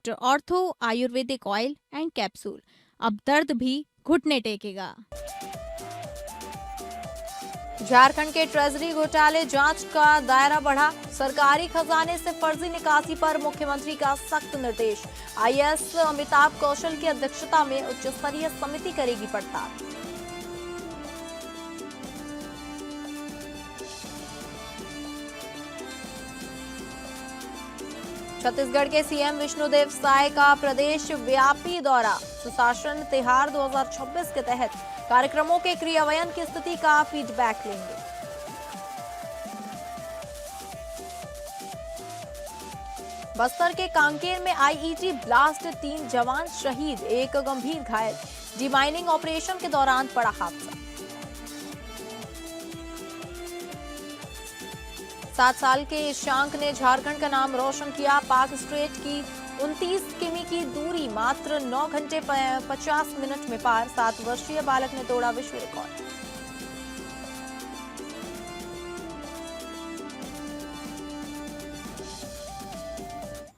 Doctor ortho Ayurvedic oil and capsule, अब दर्द भी घुटने टेकेगा। झारखंड के ट्रेजरी घोटाले जांच का दायरा बढ़ा। सरकारी खजाने से फर्जी निकासी पर मुख्यमंत्री का सख्त निर्देश। आईएएस अमिताभ कौशल की अध्यक्षता में उच्च स्तरीय समिति करेगी पड़ताल। छत्तीसगढ़ के सीएम विष्णुदेव साय का प्रदेश व्यापी दौरा। सुशासन तिहार 2026 के तहत कार्यक्रमों के क्रियान्वयन की स्थिति का फीडबैक लेंगे। बस्तर के कांकेर में आईईडी ब्लास्ट, 3 जवान शहीद, 1 गंभीर घायल। डिमाइनिंग ऑपरेशन के दौरान बड़ा हादसा। 7 साल के ईशांक ने झारखंड का नाम रोशन किया। पाक स्ट्रेट की 29 किमी की दूरी मात्र 9 घंटे 50 मिनट में पार। 7 वर्षीय बालक ने तोड़ा विश्व रिकॉर्ड।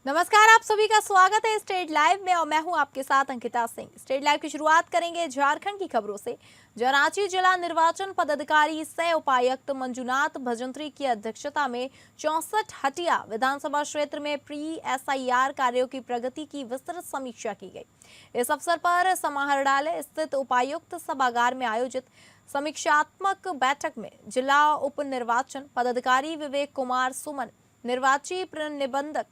नमस्कार, आप सभी का स्वागत है स्टेट लाइव में और मैं हूं आपके साथ अंकिता सिंह। स्टेट लाइव की शुरुआत करेंगे झारखंड की खबरों से। रांची जिला निर्वाचन पदाधिकारी सह उपायुक्त मंजुनाथ भजंत्री की अध्यक्षता में 64 हटिया विधानसभा क्षेत्र में प्री एसआईआर कार्यों की प्रगति की विस्तृत समीक्षा की गई। इस अवसर पर समाहरणालय स्थित उपायुक्त सभागार में आयोजित समीक्षात्मक बैठक में जिला उप निर्वाचन पदाधिकारी विवेक कुमार सुमन, निर्वाची निबंधक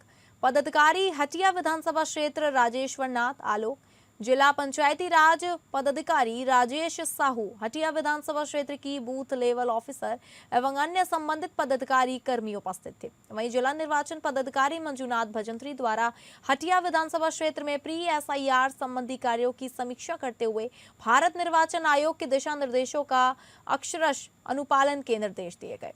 पदाधिकारी हटिया विधानसभा क्षेत्र राजेश्वर नाथ आलोक, जिला पंचायती राज पदाधिकारी राजेश साहू, हटिया विधानसभा क्षेत्र की बूथ लेवल ऑफिसर एवं अन्य संबंधित पदाधिकारी कर्मी उपस्थित थे। वहीं जिला निर्वाचन पदाधिकारी मंजुनाथ भजंत्री द्वारा हटिया विधानसभा क्षेत्र में प्री एसआईआर संबंधी कार्यों की समीक्षा करते हुए भारत निर्वाचन आयोग के दिशा निर्देशों का अक्षरश अनुपालन के निर्देश दिए गए।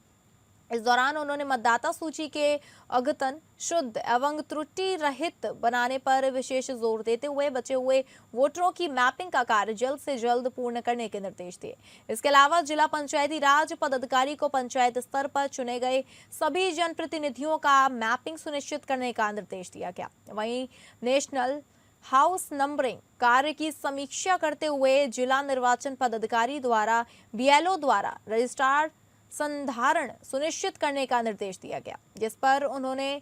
इस दौरान उन्होंने मतदाता सूची के अद्यतन, शुद्ध एवं त्रुटि रहित बनाने पर विशेष जोर देते हुए बचे हुए वोटरों की मैपिंग का कार्य जल्द से जल्द पूर्ण करने के निर्देश दिए। इसके अलावा जिला पंचायती राज पदाधिकारी को पंचायत स्तर पर चुने गए सभी जनप्रतिनिधियों का मैपिंग सुनिश्चित करने का निर्देश दिया गया। वहीं नेशनल हाउस नंबरिंग कार्य की समीक्षा करते हुए जिला निर्वाचन पदाधिकारी द्वारा बीएलओ द्वारा रजिस्ट्रार संधारण सुनिश्चित करने का निर्देश दिया गया, जिस पर उन्होंने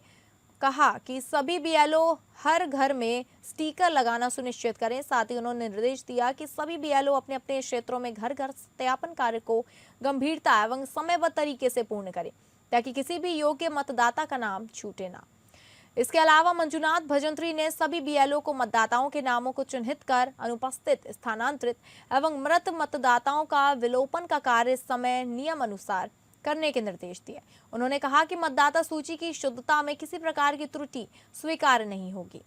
कहा कि सभी बीएलओ हर घर में स्टिकर लगाना सुनिश्चित करें। साथ ही उन्होंने निर्देश दिया कि सभी बीएलओ अपने अपने क्षेत्रों में घर घर सत्यापन कार्य को गंभीरता एवं समयबद्ध तरीके से पूर्ण करें ताकि किसी भी योग्य मतदाता का नाम छूटे ना। इसके अलावा मंजुनाथ भजंत्री ने सभी बीएलओ को मतदाताओं के नामों को चिन्हित कर अनुपस्थित, स्थानांतरित एवं मृत मतदाताओं का विलोपन का कार्य समय नियम अनुसार करने के निर्देश दिए। उन्होंने कहा कि मतदाता सूची की शुद्धता में किसी प्रकार की त्रुटि स्वीकार्य नहीं होगी।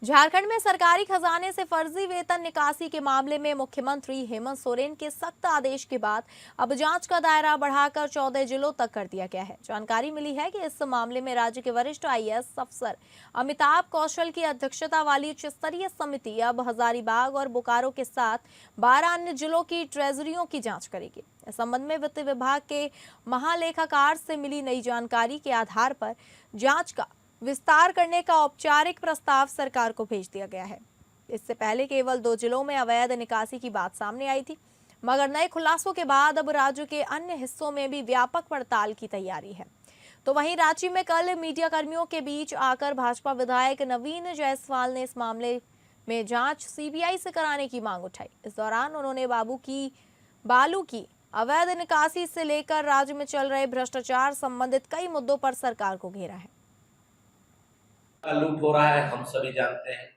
झारखंड में सरकारी खजाने से फर्जी वेतन निकासी के मामले में मुख्यमंत्री हेमंत सोरेन के सख्त आदेश के बाद अब जांच का दायरा बढ़ाकर 14 जिलों तक कर दिया गया है। जानकारी मिली है कि इस मामले में राज्य के वरिष्ठ आईएएस अफसर अमिताभ कौशल की अध्यक्षता वाली उच्च स्तरीय समिति अब हजारीबाग और बोकारो के साथ 12 अन्य जिलों की ट्रेजरियों की जाँच करेगी। इस संबंध में वित्त विभाग के महालेखाकार से मिली नई जानकारी के आधार पर जाँच का विस्तार करने का औपचारिक प्रस्ताव सरकार को भेज दिया गया है। इससे पहले केवल 2 जिलों में अवैध निकासी की बात सामने आई थी, मगर नए खुलासों के बाद अब राज्य के अन्य हिस्सों में भी व्यापक पड़ताल की तैयारी है। तो वहीं रांची में कल मीडिया कर्मियों के बीच आकर भाजपा विधायक नवीन जायसवाल ने इस मामले में जांच सीबीआई से कराने की मांग उठाई। इस दौरान उन्होंने बालू की अवैध निकासी से लेकर राज्य में चल रहे भ्रष्टाचार संबंधित कई मुद्दों पर सरकार को घेरा है। का लूट हो रहा है, हम सभी जानते हैं।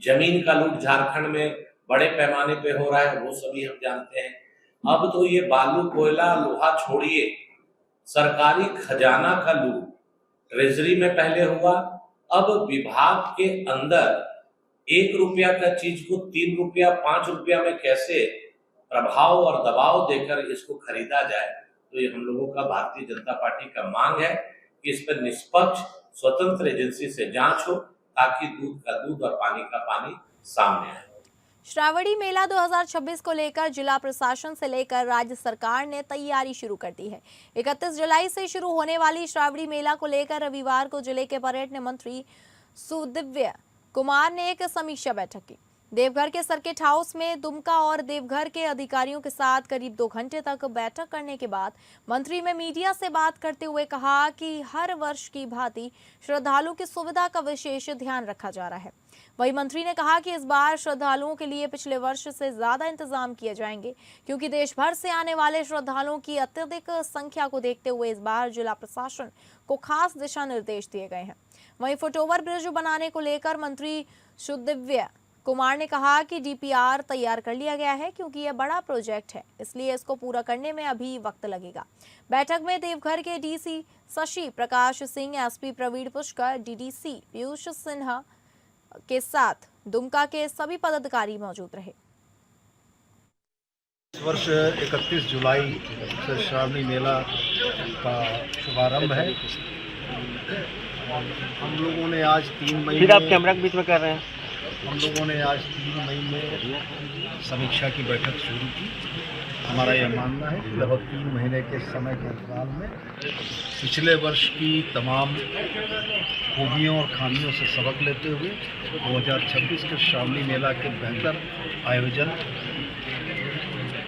जमीन का लूट झारखंड में बड़े पैमाने पे हो रहा है, वो सभी हम जानते हैं। अब तो ये बालू, कोयला, लोहा छोड़िए, सरकारी खजाना का लूट ट्रेजरी में पहले हुआ, अब विभाग के अंदर 1 रुपया का चीज को 3 रुपया 5 रुपया में कैसे प्रभाव और दबाव देकर इसको खरीदा जाए। तो ये हम लोगों का भारतीय जनता पार्टी का मांग है कि इस पर निष्पक्ष स्वतंत्र एजेंसी से जांच हो ताकि दूध का दूध और पानी का पानी सामने आए। श्रावणी मेला 2026 को लेकर जिला प्रशासन से लेकर राज्य सरकार ने तैयारी शुरू कर दी है। 31 जुलाई से शुरू होने वाली श्रावणी मेला को लेकर रविवार को जिले के पर्यटन मंत्री सुदिव्य कुमार ने एक समीक्षा बैठक की। देवघर के सर्किट हाउस में दुमका और देवघर के अधिकारियों के साथ करीब 2 घंटे तक बैठक करने के बाद मंत्री ने मीडिया से बात करते हुए कहा कि हर वर्ष की भांति श्रद्धालु की सुविधा का विशेष ध्यान रखा जा रहा है। वहीं मंत्री ने कहा कि इस बार श्रद्धालुओं के लिए पिछले वर्ष से ज्यादा इंतजाम किए जाएंगे, क्योंकि देश भर से आने वाले श्रद्धालुओं की अत्यधिक संख्या को देखते हुए इस बार जिला प्रशासन को खास दिशा निर्देश दिए गए हैं। वहीं फुटओवर ब्रिज बनाने को लेकर मंत्री सुदिव्य कुमार ने कहा कि डीपीआर तैयार कर लिया गया है, क्योंकि यह बड़ा प्रोजेक्ट है, इसलिए इसको पूरा करने में अभी वक्त लगेगा। बैठक में देवघर के DC Shashi Prakash Singh, SP Praveen Pushkar, DDC Piyush Sinha के साथ दुमका के सभी पदाधिकारी मौजूद रहे। इस वर्ष 31 जुलाई से श्रावणी मेला का शुभारंभ है। हम लोगों ने आज 3 मई फिर आप कैमरा के बीच में कर रहे हैं। हम लोगों ने आज 3 मई में समीक्षा की बैठक शुरू की। हमारा यह मानना है कि लगभग 3 महीने के समय के अंतराल में पिछले वर्ष की तमाम खूबियों और खामियों से सबक लेते हुए 2026 के श्रावणी मेला के बेहतर आयोजन,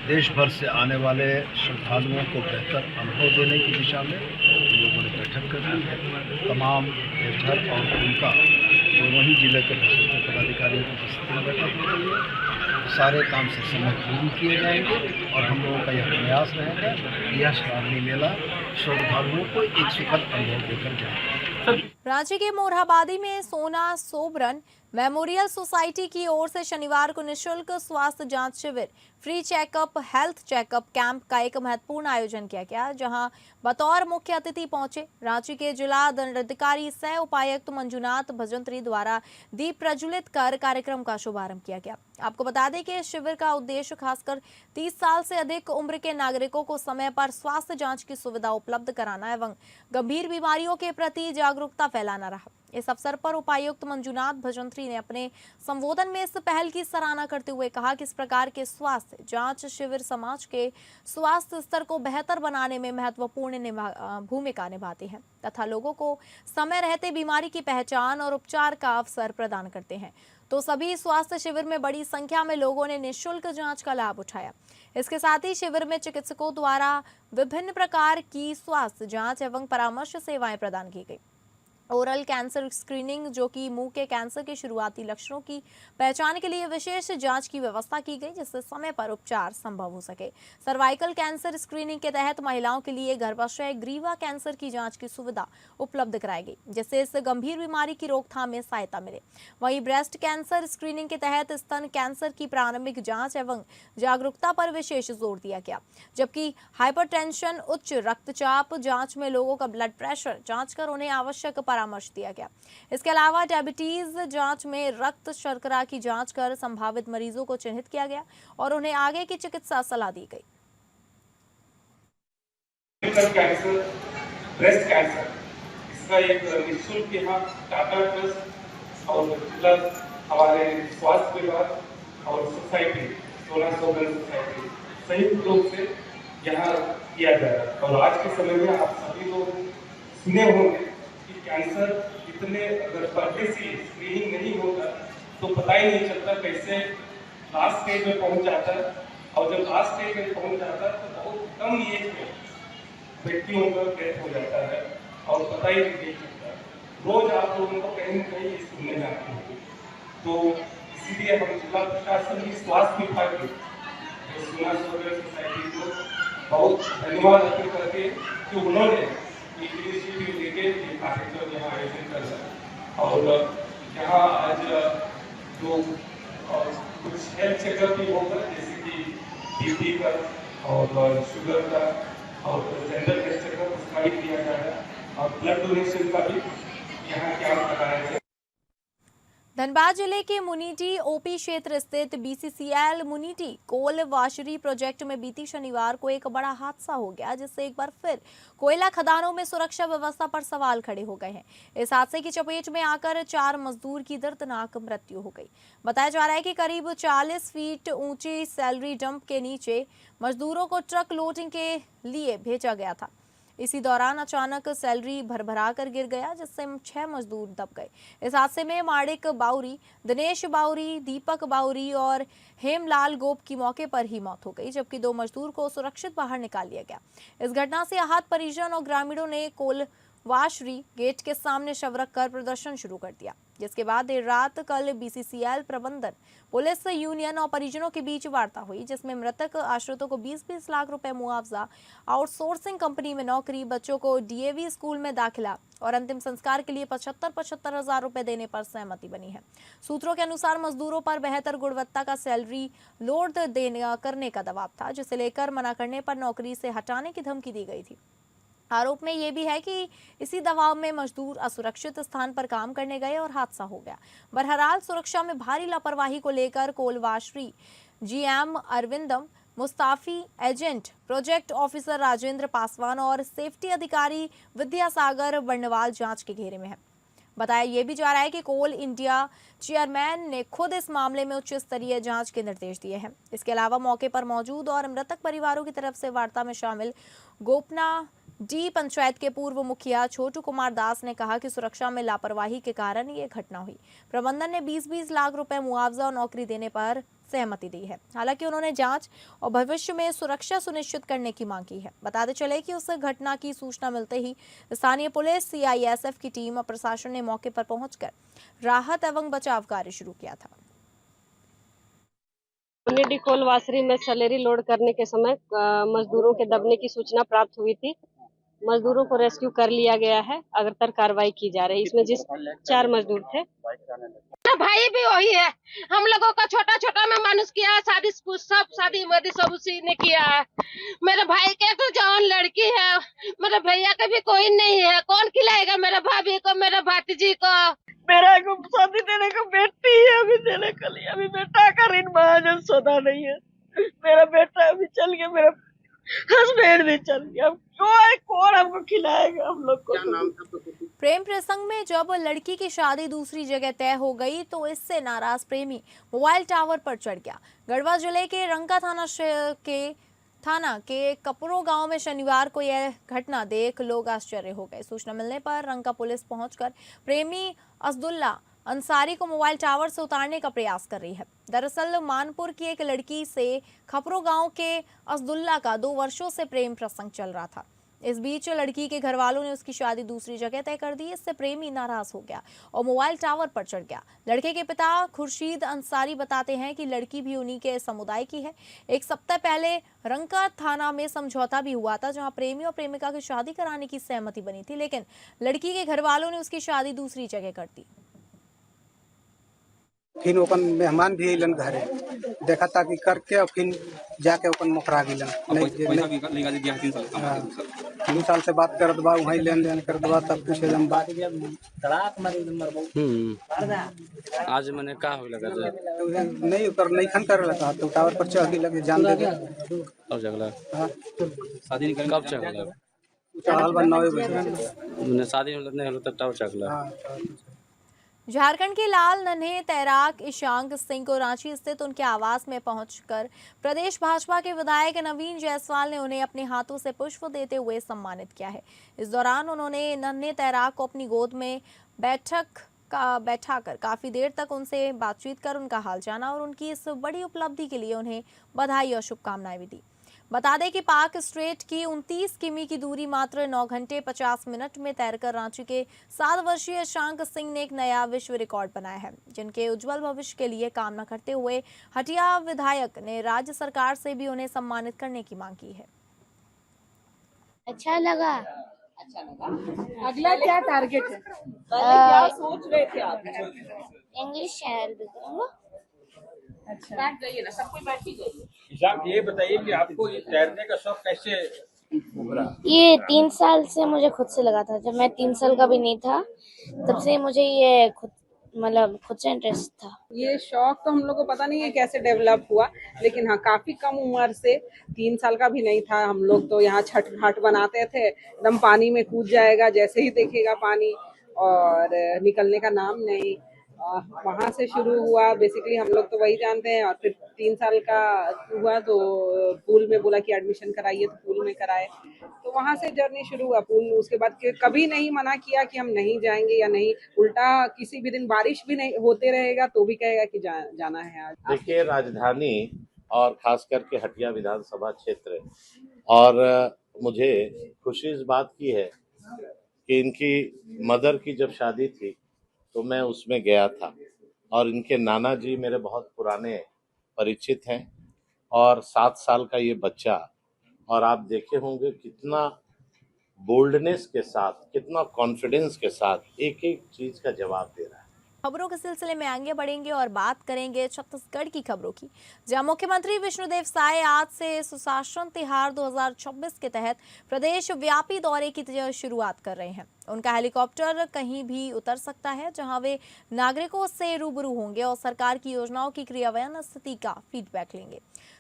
देश भर से आने वाले श्रद्धालुओं को बेहतर अनुभव देने की दिशा में हम लोगों ने बैठक कर दी। तमाम देवघर और दुमका दोनों ही जिले के प्रशासनिक पदाधिकारियों की उपस्थिति में बैठक हो रही है। सारे काम से समय पूर्ण किए जाएंगे और हम लोगों का यह प्रयास रहेगा कि यह श्रावणी मेला श्रद्धालुओं को एक सुखद अनुभव देकर जाए। रांची के मोरहाबादी में सोना सोबरन मेमोरियल सोसाइटी की ओर से शनिवार को निःशुल्क स्वास्थ्य जांच शिविर, free checkup, health checkup camp का एक महत्वपूर्ण आयोजन किया गया, जहां बतौर मुख्य अतिथि पहुंचे रांची के जिला दंडाधिकारी सह उपायुक्त मंजुनाथ भजंत्री द्वारा दीप प्रज्वलित कर कार्यक्रम का शुभारंभ किया गया। आपको बता दें कि इस शिविर का उद्देश्य खासकर 30 साल से अधिक उम्र के नागरिकों को समय पर स्वास्थ्य जांच की सुविधा उपलब्ध कराना एवं गंभीर बीमारियों के प्रति जागरूकता फैलाना रहा। इस अवसर पर उपायुक्त मंजुनाथ भजंत्री ने अपने संबोधन में इस पहल की सराहना करते हुए कहा कि इस प्रकार के स्वास्थ्य जांच शिविर समाज के स्वास्थ्य स्तर को बेहतर बनाने में महत्वपूर्ण भूमिका निभाते हैं तथा लोगों को समय रहते बीमारी की पहचान और उपचार का अवसर प्रदान करते हैं। तो सभी स्वास्थ्य शिविर में बड़ी संख्या में लोगों ने निःशुल्क जांच का लाभ उठाया। इसके साथ ही शिविर में चिकित्सकों द्वारा विभिन्न प्रकार की स्वास्थ्य जांच एवं परामर्श सेवाएं प्रदान की गई। ओरल कैंसर स्क्रीनिंग, जो कि मुंह के कैंसर के शुरुआती लक्षणों की पहचान के लिए विशेष जांच की व्यवस्था की गई, जिससे समय पर उपचार संभव हो सके। सर्वाइकल कैंसर स्क्रीनिंग के तहत महिलाओं के लिए गर्भाशय ग्रीवा कैंसर की जांच की सुविधा उपलब्ध कराई गई, जिससे इस गंभीर बीमारी की रोकथाम में सहायता मिले। वहीं ब्रेस्ट कैंसर स्क्रीनिंग के तहत स्तन कैंसर की प्रारंभिक जाँच एवं जागरूकता पर विशेष जोर दिया गया, जबकि हाइपरटेंशन, उच्च रक्तचाप जाँच में लोगों का ब्लड प्रेशर जाँच कर उन्हें आवश्यक परामर्श दिया गया। इसके अलावा डायबिटीज जांच में रक्त शर्करा की जांच कर संभावित मरीजों को चिन्हित किया गया और उन्हें आगे की चिकित्सा सलाह दी गई। कैंसर, ब्रेस्ट कैंसर, इसका एक निःशुल्क यहाँ टाटा ट्रस्ट और प्लस हमारे स्वास्थ्य विभाग और सोसाइटी, सोना सोबरन सोसाइटी संयुक्त रूप से यहाँ किया जा रहा है। और आज के समय में आप सभी लोग सुने होंगे कैंसर इतने, अगर पहले से स्क्रीनिंग नहीं होता तो पता ही नहीं चलता कैसे लास्ट स्टेज में पहुंच जाता है, और जब लास्ट स्टेज में पहुंच जाता है तो बहुत कम एज में व्यक्तियों का डेथ हो जाता है और पता ही नहीं चलता। रोज आप लोगों को कहीं न कहीं सुनने में आते हैं। तो इसीलिए हम जिला प्रशासन की स्वास्थ्य विभाग की सोना सोबरन सोसाइटी को बहुत धन्यवाद अर्पित करके कि उन्होंने इनिशिएटिव लेके ये कार्यक्रम यहाँ आयोजन कर रहा है। और यहाँ आज जो कुछ हेल्थ चेकअप भी होगा, जैसे कि बीपी का और शुगर का और जनरल हेल्थ चेकअप, उसका भी किया जा रहा है और ब्लड डोनेशन का भी यहाँ कैंप लगाया गया। धनबाद जिले के मुनीटी ओपी क्षेत्र स्थित बीसीसीएल मुनीटी कोल वाशरी प्रोजेक्ट में बीती शनिवार को एक बड़ा हादसा हो गया, जिससे एक बार फिर कोयला खदानों में सुरक्षा व्यवस्था पर सवाल खड़े हो गए हैं। इस हादसे की चपेट में आकर 4 मजदूर की दर्दनाक मृत्यु हो गई। बताया जा रहा है कि करीब 40 फीट ऊंची सैलरी डंप के नीचे मजदूरों को ट्रक लोडिंग के लिए भेजा गया था। इसी दौरान अचानक सैलरी भरभरा कर गिर गया, जिससे 6 मजदूर दब गए। इस हादसे में माणिक बाउरी, दिनेश बाउरी, दीपक बाउरी और हेमलाल गोप की मौके पर ही मौत हो गई, जबकि 2 मजदूर को सुरक्षित बाहर निकाल लिया गया। इस घटना से आहत परिजन और ग्रामीणों ने कोल वाशरी गेट के सामने शव रखकर प्रदर्शन शुरू कर दिया, जिसके बाद देर रात कल बीसीसीएल प्रबंधन, पुलिस यूनियन और परिजनों के बीच वार्ता हुई, जिसमें मृतक आश्रितों को 20-20 लाख रुपए मुआवजा, आउटसोर्सिंग कंपनी में नौकरी, बच्चों को डीएवी स्कूल में दाखिला और अंतिम संस्कार के लिए 75-75 हजार रुपए देने पर सहमति बनी है। सूत्रों के अनुसार मजदूरों पर बेहतर गुणवत्ता का सैलरी लोड करने का दबाव था, जिसे लेकर मना करने पर नौकरी से हटाने की धमकी दी गई थी। आरोप में यह भी है कि इसी दबाव में मजदूर असुरक्षित स्थान पर काम करने गए और हादसा हो गया। बहरहाल सुरक्षा में भारी लापरवाही को लेकर coal washery GM Arvindam Mustafi, agent project officer Rajendra Paswan और सेफ्टी अधिकारी विद्यासागर बर्णवाल जांच के घेरे में है। बताया यह भी जा रहा है कि कोल इंडिया चेयरमैन ने खुद इस मामले में उच्च स्तरीय जांच के निर्देश दिए हैं। इसके अलावा मौके पर मौजूद और मृतक परिवारों की तरफ से वार्ता में शामिल गोपना डी पंचायत के पूर्व मुखिया छोटू कुमार दास ने कहा कि सुरक्षा में लापरवाही के कारण ये घटना हुई। प्रबंधन ने 20-20 लाख रुपए मुआवजा और नौकरी देने पर सहमति दी है। हालांकि उन्होंने जांच और भविष्य में सुरक्षा सुनिश्चित करने की मांग की है। बताते चले कि उस घटना की सूचना मिलते ही स्थानीय पुलिस, सीआईएसएफ की टीम और प्रशासन ने मौके पर पहुंचकर राहत एवं बचाव कार्य शुरू किया था। मुनीटी कोल वाशरी में सैलरी लोड करने के समय मजदूरों के दबने की सूचना प्राप्त हुई थी। मजदूरों को रेस्क्यू कर लिया गया है, अग्रतर कार्रवाई की जा रही है। इसमें जिस 4 मजदूर थे, भाई भी वही है। हम लोगों का छोटा छोटा में मानुस किया है, शादी वादी सब उसी ने किया है। मेरे भाई के तो जवान लड़की है, मेरे भैया का भी कोई नहीं है। कौन खिलाएगा मेरे भाभी को, मेरे भातीजी को? मेरा को शादी देने को बेटी है, अभी देने के लिए अभी बेटा का ऋण महाजन सौदा नहीं है। मेरा बेटा अभी चल गया, मेरा हस्बैंड भी चल गया। कौन हमको खिलाएगा हम लोग को? प्रेम प्रसंग में जब लड़की की शादी दूसरी जगह तय हो गई तो इससे नाराज प्रेमी मोबाइल टावर पर चढ़ गया। गढ़वा जिले के रंका थाना के कपरो गांव में शनिवार को यह घटना देख लोग आश्चर्य हो गए। सूचना मिलने पर रंका पुलिस पहुंचकर प्रेमी असदुल्ला अंसारी को मोबाइल टावर से उतारने का प्रयास कर रही है। दरअसल मानपुर की एक लड़की से खपरो गांव के असदुल्ला का 2 वर्षों से प्रेम प्रसंग चल रहा था। इस बीच लड़की के घर वालों ने उसकी शादी दूसरी जगह तय कर दी। इससे प्रेमी नाराज हो गया और मोबाइल टावर पर चढ़ गया। लड़के के पिता खुर्शीद अंसारी बताते हैं कि लड़की भी उन्हीं के समुदाय की है। 1 सप्ताह पहले रंका थाना में समझौता भी हुआ था, जहां प्रेमी और प्रेमिका की शादी कराने की सहमति बनी थी, लेकिन लड़की के घर वालों ने उसकी शादी दूसरी जगह कर दी। फिर ओपन मेहमान भी अलन घरे देखा था कि करके और फिर जाके ओपन मुखरा गिलन नहीं 3 साल से बात कर दबा वहीं लेन देन कर दबा तब कुछ एकदम बात आज मैंने का हो लगा नहीं कर नहीं खन कर लगा तो टावर पर चढ़ के लगे जान दे कब जगला शादी नहीं कब चगला चढ़ल बा 9 बजे मैंने शादी नहीं हलो तब टावर चगला। झारखंड के लाल नन्हे तैराक ईशांक सिंह को रांची स्थित उनके आवास में पहुंचकर प्रदेश भाजपा के विधायक नवीन जायसवाल ने उन्हें अपने हाथों से पुष्प देते हुए सम्मानित किया है। इस दौरान उन्होंने नन्हे तैराक को अपनी गोद में बैठाकर काफी देर तक उनसे बातचीत कर उनका हाल जाना और उनकी इस बड़ी उपलब्धि के लिए उन्हें बधाई और शुभकामनाएं भी दी। बता दें कि पाक स्ट्रेट की 29 किमी की दूरी मात्र 9 घंटे 50 मिनट में तैरकर रांची के 7 वर्षीय ईशांक सिंह ने एक नया विश्व रिकॉर्ड बनाया है, जिनके उज्जवल भविष्य के लिए कामना करते हुए हटिया विधायक ने राज्य सरकार से भी उन्हें सम्मानित करने की मांग की है। अच्छा लगा। अगला क्या टारगेट है? क्या सोच रहे थे आप? इंग्लिश चैनल पे करूँगा। अच्छा, बैठ जाइए ना, सब कोई बैठ ही जाइए। ईशांक, ये बताइए कि आपको ये तैरने का शौक कैसे उभरा? ये 3 साल से मुझे खुद से लगा था। जब मैं 3 साल का भी नहीं था तब से मुझे ये खुद मतलब खुद से इंटरेस्ट था। ये शौक तो हम लोग को पता नहीं है कैसे डेवलप हुआ, लेकिन हाँ काफी कम उम्र से, 3 साल का भी नहीं था, हम लोग तो यहाँ छठ घाट बनाते थे, एकदम पानी में कूद जाएगा जैसे ही देखेगा पानी, और निकलने का नाम नहीं। वहां से शुरू हुआ बेसिकली, हम लोग तो वही जानते हैं। और फिर 3 साल का हुआ तो पूल में बोला कि एडमिशन कराइए, तो पूल में कराए, तो वहां से जर्नी शुरू हुआ पूल। उसके बाद कभी नहीं मना किया कि हम नहीं जाएंगे या नहीं, उल्टा किसी भी दिन बारिश भी नहीं होते रहेगा तो भी कहेगा कि जाना है आज। देखिए, राजधानी और खास करके हटिया विधानसभा क्षेत्र, और मुझे खुशी इस बात की है कि इनकी मदर की जब शादी थी तो मैं उसमें गया था, और इनके नाना जी मेरे बहुत पुराने परिचित हैं, और 7 साल का ये बच्चा, और आप देखे होंगे कितना बोल्डनेस के साथ, कितना कॉन्फिडेंस के साथ एक एक चीज का जवाब दे रहा है। खबरों के सिलसिले में आगे बढ़ेंगे और बात करेंगे छत्तीसगढ़ की खबरों की, जहां मुख्यमंत्री विष्णुदेव साय आज से सुशासन तिहार 2026 के तहत प्रदेश व्यापी दौरे की शुरुआत कर रहे हैं। उनका हेलीकॉप्टर कहीं भी उतर सकता है, जहां वे नागरिकों से रूबरू होंगे और सरकार की योजनाओं की क्रियान्वयन स्थिति का फीडबैक लेंगे।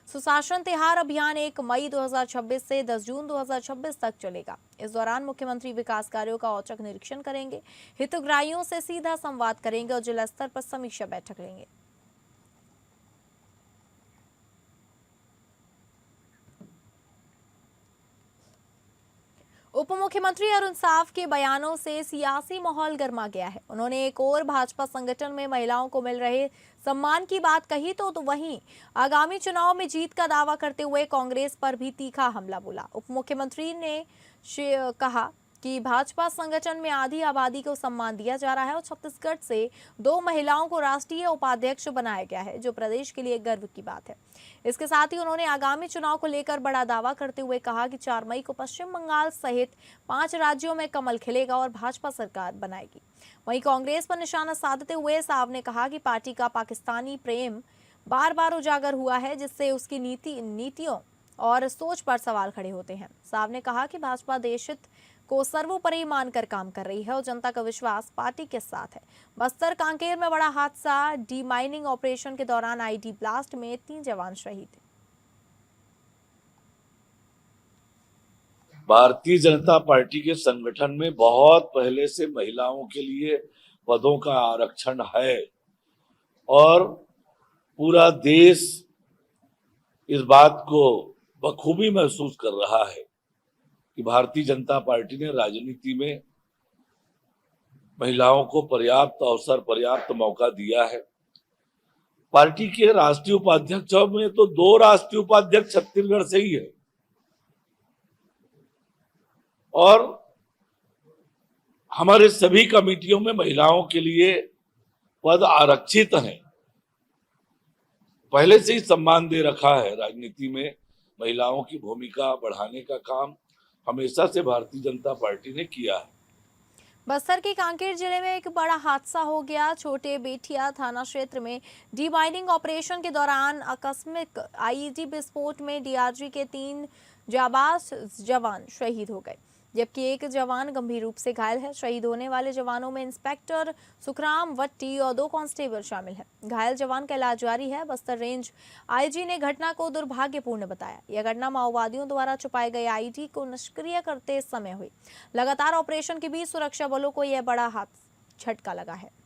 सुशासन तिहार अभियान 1 मई 2026 से 10 जून 2026 तक चलेगा। इस दौरान मुख्यमंत्री विकास कार्यों का औचक निरीक्षण करेंगे, हितग्राहियों से सीधा संवाद करेंगे और जिला स्तर पर समीक्षा बैठक लेंगे। उप मुख्यमंत्री अरुण साव के बयानों से सियासी माहौल गर्मा गया है। उन्होंने एक और भाजपा संगठन में महिलाओं को मिल रहे सम्मान की बात कही तो वहीं आगामी चुनाव में जीत का दावा करते हुए कांग्रेस पर भी तीखा हमला बोला। उप मुख्यमंत्री ने कहा कि भाजपा संगठन में आधी आबादी को सम्मान दिया जा रहा है और छत्तीसगढ़ से 2 महिलाओं को राष्ट्रीय उपाध्यक्ष बनाया गया है, जो प्रदेश के लिए गर्व की बात है। इसके साथ ही उन्होंने आगामी चुनाव को लेकर बड़ा दावा करते हुए कहा कि 4 मई को पश्चिम बंगाल सहित 5 राज्यों में कमल खिलेगा और भाजपा सरकार बनाएगी। वहीं कांग्रेस पर निशाना साधते हुए साव ने कहा कि पार्टी का पाकिस्तानी प्रेम बार बार उजागर हुआ है, जिससे उसकी नीतियों और सोच पर सवाल खड़े होते हैं। साव ने कहा कि भाजपा देश हित को सर्वोपरि मानकर काम कर रही है और जनता का विश्वास पार्टी के साथ है। बस्तर कांकेर में बड़ा हादसा, डी माइनिंग ऑपरेशन के दौरान आईडी ब्लास्ट में 3 जवान शहीद। भारतीय जनता पार्टी के संगठन में बहुत पहले से महिलाओं के लिए पदों का आरक्षण है और पूरा देश इस बात को बखूबी महसूस कर रहा है कि भारतीय जनता पार्टी ने राजनीति में महिलाओं को पर्याप्त अवसर, पर्याप्त मौका दिया है। पार्टी के राष्ट्रीय उपाध्यक्षों में तो 2 राष्ट्रीय उपाध्यक्ष छत्तीसगढ़ से ही है और हमारे सभी कमेटियों में महिलाओं के लिए पद आरक्षित हैं। पहले से ही सम्मान दे रखा है। राजनीति में महिलाओं की भूमिका बढ़ाने का काम हमेशा से भारतीय जनता पार्टी ने किया है। बस्तर के कांकेर जिले में एक बड़ा हादसा हो गया। छोटे बेटिया थाना क्षेत्र में डी माइनिंग ऑपरेशन के दौरान आकस्मिक आईईडी विस्फोट में डीआरजी के 3 जाबाज जवान शहीद हो गए, जबकि एक जवान गंभीर रूप से घायल है। शहीद होने वाले जवानों में इंस्पेक्टर सुखराम वट्टी और 2 कांस्टेबल शामिल हैं। घायल जवान का इलाज जारी है। बस्तर रेंज आईजी ने घटना को दुर्भाग्यपूर्ण बताया। यह घटना माओवादियों द्वारा छुपाए गए आईडी को निष्क्रिय करते समय हुई। लगातार ऑपरेशन के बीच सुरक्षा बलों को यह बड़ा झटका लगा है।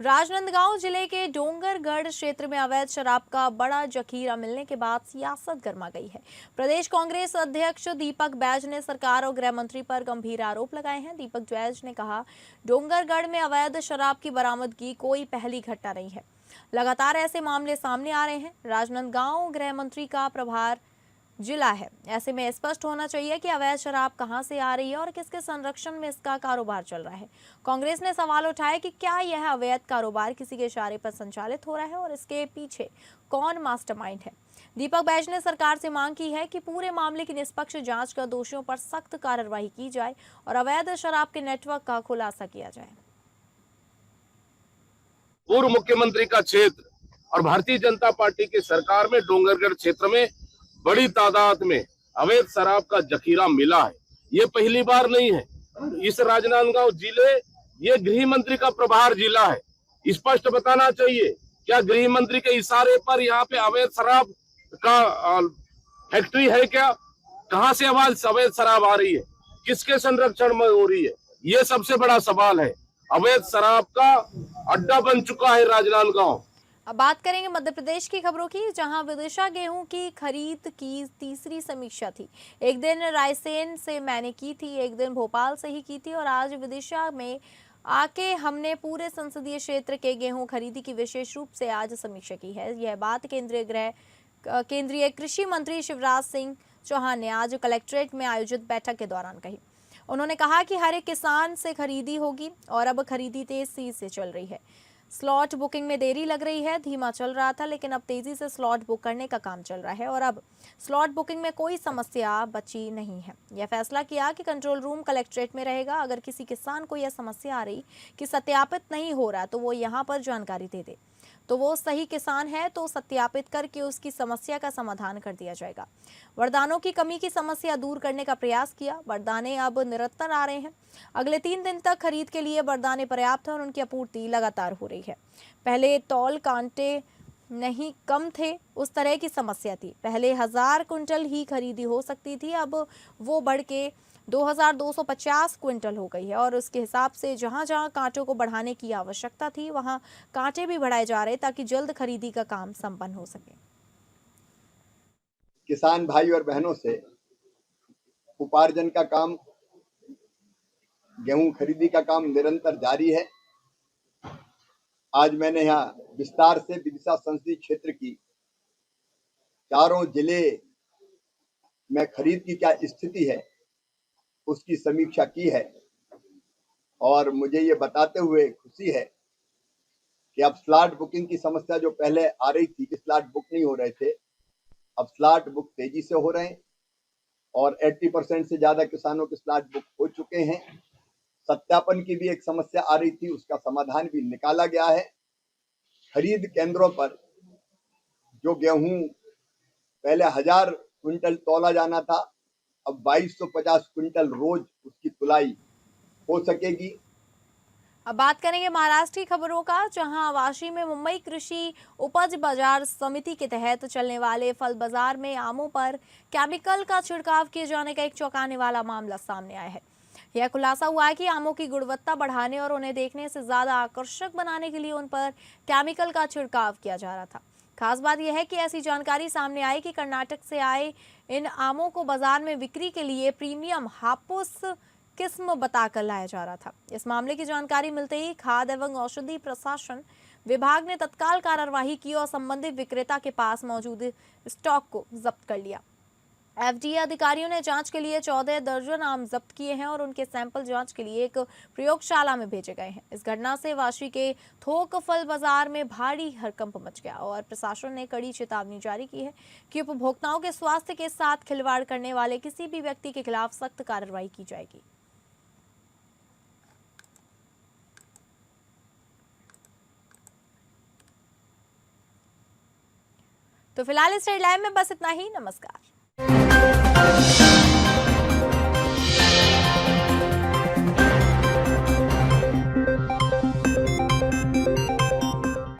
राजनांदगांव जिले के डोंगरगढ़ क्षेत्र में अवैध शराब का बड़ा जखीरा मिलने के बाद सियासत गर्मा गई है। प्रदेश कांग्रेस अध्यक्ष दीपक बैज ने सरकार और गृह मंत्री पर गंभीर आरोप लगाए हैं। दीपक बैज ने कहा, डोंगरगढ़ में अवैध शराब की बरामदगी कोई पहली घटना नहीं है। लगातार ऐसे मामले सामने आ रहे हैं। राजनांदगांव गृह मंत्री का प्रभार जिला है, ऐसे में स्पष्ट होना चाहिए कि अवैध शराब कहां से आ रही है और किसके संरक्षण में इसका कारोबार चल रहा है। कांग्रेस ने सवाल उठाया कि क्या यह अवैध कारोबार किसी के इशारे पर संचालित हो रहा है और इसके पीछे कौन मास्टरमाइंड है। दीपक बैज ने सरकार से मांग की है कि पूरे मामले की निष्पक्ष जांच कर दोषियों पर सख्त कार्रवाई की जाए और अवैध शराब के नेटवर्क का खुलासा किया जाए। पूर्व मुख्यमंत्री का क्षेत्र और भारतीय जनता पार्टी की सरकार में डोंगरगढ़ क्षेत्र में बड़ी तादाद में अवैध शराब का जखीरा मिला है। ये पहली बार नहीं है। इस राजनांदगांव जिले ये गृह मंत्री का प्रभार जिला है। स्पष्ट बताना चाहिए, क्या गृह मंत्री के इशारे पर यहाँ पे अवैध शराब का फैक्ट्री है क्या? कहाँ से अवैध शराब आ रही है? किसके संरक्षण में हो रही है? ये सबसे बड़ा सवाल है। अवैध शराब का अड्डा बन चुका है राजनांदगांव। अब बात करेंगे मध्य प्रदेश की खबरों की, जहां विदिशा गेहूं की खरीद की तीसरी समीक्षा थी। एक दिन रायसेन से मैंने की थी, एक दिन भोपाल से ही की थी और आज विदिशा में आके हमने पूरे संसदीय क्षेत्र के गेहूं खरीदी की विशेष रूप से आज समीक्षा की है। यह बात केंद्रीय कृषि मंत्री शिवराज सिंह चौहान ने आज कलेक्ट्रेट में आयोजित बैठक के दौरान कही। उन्होंने कहा कि हर एक किसान से खरीदी होगी और अब खरीदी तेजी से चल रही है। स्लॉट बुकिंग में देरी लग रही है, धीमा चल रहा था, लेकिन अब तेजी से स्लॉट बुक करने का काम चल रहा है और अब स्लॉट बुकिंग में कोई समस्या बची नहीं है। यह फैसला किया कि कंट्रोल रूम कलेक्ट्रेट में रहेगा। अगर किसी किसान को यह समस्या आ रही कि सत्यापित नहीं हो रहा तो वो यहाँ पर जानकारी दे दे, तो वो सही किसान है तो सत्यापित करके उसकी समस्या का समाधान कर दिया जाएगा। वरदानों की कमी की समस्या दूर करने का प्रयास किया। वरदाने अब निरंतर आ रहे हैं। अगले 3 दिन तक खरीद के लिए वरदाने पर्याप्त है और उनकी आपूर्ति लगातार हो रही है। पहले तौल कांटे नहीं कम थे, उस तरह की समस्या थी। पहले 1000 क्विंटल ही खरीदी हो सकती थी, अब वो बढ़ के 2250 क्विंटल हो गई है और उसके हिसाब से जहां जहां कांटों को बढ़ाने की आवश्यकता थी वहां कांटे भी बढ़ाए जा रहे ताकि जल्द खरीदी का काम संपन्न हो सके। किसान भाई और बहनों से उपार्जन का काम, गेहूं खरीदी का काम निरंतर जारी है। आज मैंने यहाँ विस्तार से विदिशा संसदीय क्षेत्र की चारों जिले में खरीद की क्या स्थिति है उसकी समीक्षा की है और मुझे ये बताते हुए खुशी है कि अब स्लॉट बुकिंग की समस्या जो पहले आ रही थी कि स्लॉट बुक नहीं हो रहे थे, अब स्लॉट बुक तेजी से हो रहे हैं और 80% से ज्यादा किसानों के स्लॉट बुक हो चुके हैं। सत्यापन की भी एक समस्या आ रही थी, उसका समाधान भी निकाला गया है। खरीद केंद्रों पर जो गेहूं पहले 1000 क्विंटल तौला जाना था, अब 2250 क्विंटल रोज उसकी तुलाई हो सकेगी। अब बात करेंगे महाराष्ट्र की खबरों का, जहां वाशी में मुंबई कृषि उपज बाजार समिति के तहत चलने वाले फल बाजार में आमों पर केमिकल का छिड़काव किए जाने का एक चौंकाने वाला मामला सामने आया है। यह खुलासा हुआ है कि आमों की गुणवत्ता बढ़ाने और उन्हें देखने से ज्यादा आकर्षक बनाने के लिए उन पर केमिकल का छिड़काव किया जा रहा था। खास बात यह है कि ऐसी जानकारी सामने आई कि कर्नाटक से आए इन आमों को बाजार में बिक्री के लिए प्रीमियम हापुस किस्म बताकर लाया जा रहा था। इस मामले की जानकारी मिलते ही खाद्य एवं औषधि प्रशासन विभाग ने तत्काल कार्रवाई की और संबंधित विक्रेता के पास मौजूद स्टॉक को जब्त कर लिया। एफडीए अधिकारियों ने जांच के लिए 14 दर्जन आम जब्त किए हैं और उनके सैंपल जांच के लिए एक प्रयोगशाला में भेजे गए हैं। इस घटना से वाशी के थोक फल बाजार में भारी हड़कंप मच गया और प्रशासन ने कड़ी चेतावनी जारी की है कि उपभोक्ताओं के स्वास्थ्य के साथ खिलवाड़ करने वाले किसी भी व्यक्ति के खिलाफ सख्त कार्रवाई की जाएगी। तो फिलहाल इस हेडलाइन में बस इतना ही। नमस्कार।